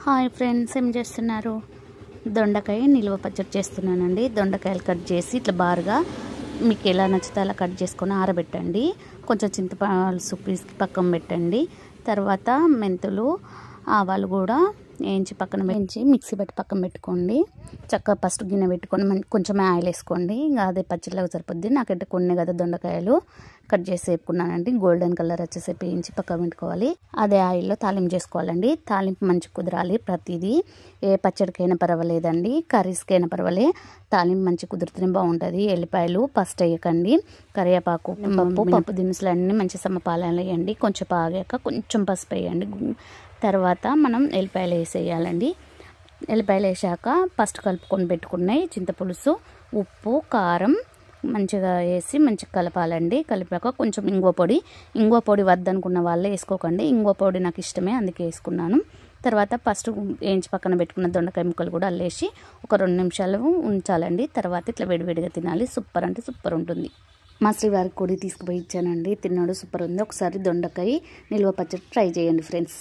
Hi friends, ఏం చేస్తున్నారు? దొండకాయ నిల్వ పచ్చడి చేస్తున్నానండి. దొండకాయలు కట్ చేసి ఇట్లా బారుగా మీకు ఎలా నచ్చితే అలా కట్ చేసుకొని ఆరబెట్టండి. కొంచెం చింతపులుసు పీసి పక్కన పెట్టండి. తర్వాత మెంతులు, ఆవాలు కూడా వేయించి పక్కన వేయించి మిక్సీ పెట్టి పక్కన పెట్టుకోండి. చక్కగా ఫస్ట్ గిన్నె పెట్టుకొని కొంచెం ఆయిల్ వేసుకోండి. ఇంకా అదే పచ్చడిలాగా సరిపోద్ది. నాకైతే కొన్ని కదా దొండకాయలు కట్ చేసి వేపుకున్నానండి. గోల్డెన్ కలర్ వచ్చేసేపు వేయించి పక్కన పెట్టుకోవాలి. అదే ఆయిల్లో తాలింపు చేసుకోవాలండి. తాలింపు మంచి కుదరాలి. ప్రతిదీ ఏ పచ్చడికైనా పర్వాలేదండి, కర్రీస్కైనా పర్వాలేదు, తాలింపు మంచి కుదిరితేనే బాగుంటుంది. ఎల్లిపాయలు ఫస్ట్ వేయకండి. కరివేపాకు, పప్పు దినుసులు అన్నీ మంచి సమపాలన వేయండి. కొంచెం ఆగాక కొంచెం పసుపు వేయండి. తర్వాత మనం ఎల్లిపాయలు వేసేయాలండి. ఎల్లిపాయలు వేసాక ఫస్ట్ కలుపుకొని పెట్టుకున్నాయి చింతపులుసు, ఉప్పు, కారం మంచిగా వేసి మంచిగా కలపాలండి. కలిపాక కొంచెం ఇంగువ పొడి వద్దనుకున్న వాళ్ళే వేసుకోకండి. ఇంగువ పొడి నాకు ఇష్టమే, అందుకే వేసుకున్నాను. తర్వాత ఫస్ట్ వేయించి పక్కన పెట్టుకున్న దొండకాయ ముక్కలు కూడా అల్లేసి ఒక 2 నిమిషాలు ఉంచాలండి. తర్వాత ఇట్లా వేడివేడిగా తినాలి. సూపర్ అంటే సూపర్ ఉంటుంది. మా శ్రీవారికి కూడా తీసుకుపోయి ఇచ్చానండి, తిన్నాడు. సూపర్ ఉంది. ఒకసారి దొండకాయ నిల్వ పచ్చడి ట్రై చేయండి ఫ్రెండ్స్.